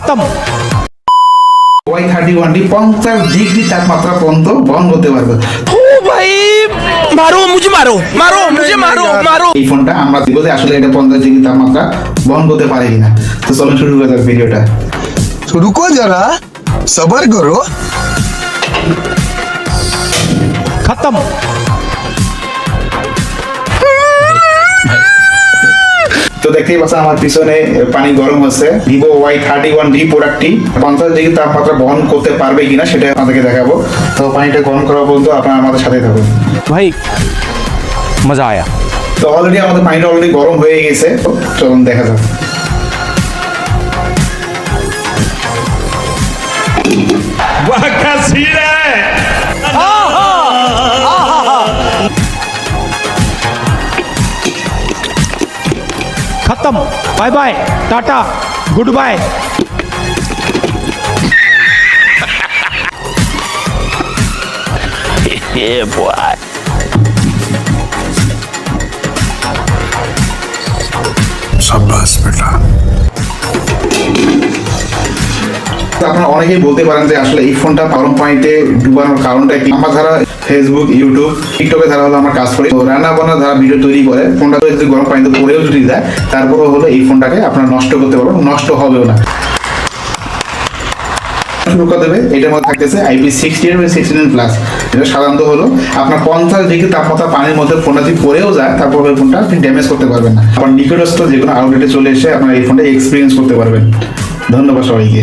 खत्म। Y31 50 degree তাপমাত্রা পর্যন্ত বহন করতে পারবে। ओ भाई मारो मुझे, मारो मारो मुझे, मारो मारो। এই ফোনটা আমরা দেখব যে আসলে এটা 50 ডিগ্রি তাপমাত্রা বহন করতে পারে কিনা। তো চলো শুরু করা যাক ভিডিওটা। रुको जरा सबर करो। खत्म। তো দেখতেই পাচ্ছেন আমার পিছনে পানি গরম হচ্ছে। ভিভো Y31 প্রোডাক্টটি 50 ডিগ্রি তাপমাত্রা বহন করতে পারবে কিনা সেটা আপনাদেরকে দেখাবো। তো পানিটা গরম করা পর্যন্ত আপনারা আমাদের সাথে থাকুন। भाई मजा आया। তো অলরেডি আমাদের পানিটা অলরেডি গরম হয়ে গেছে। তো চলুন দেখা যাক। खत्म। Bye bye tata goodbye. शाबाश बेटा। তো আপনারা অনেকেই বলতে পারেন যে আসলে এই ফোনটা গরম পানিতে ডুবানোর কারণটা কি। আমরা যারা ফেসবুক, ইউটিউব, টিকটকে যারা হলো আমরা কাজ করি, তো রান্না বান্না যারা ভিডিও তৈরি করে, ফোনটা যদি গরম পানিতে পড়েও যদি যায়, তারপরেও হলো এই ফোনটাকে আপনারা নষ্ট করতে পারবেন, নষ্ট হবেও না। শুরু করে দেবে এটার মধ্যে থাকতেছে IP69 এবং 69+। এটা সাধারণত হলো আপনার 50 ডিগ্রি তাপমাত্রা পানির মধ্যে ফোনটা যদি পড়েও যায়, তারপর ওই ফোনটা আপনি ড্যামেজ করতে পারবেন না। আবার নিকটস্থ যে কোনো আউটলেটে চলে এসে আপনার এই ফোনটা এক্সপিরিয়েন্স করতে পারবেন। ধন্যবাদ সবাইকে।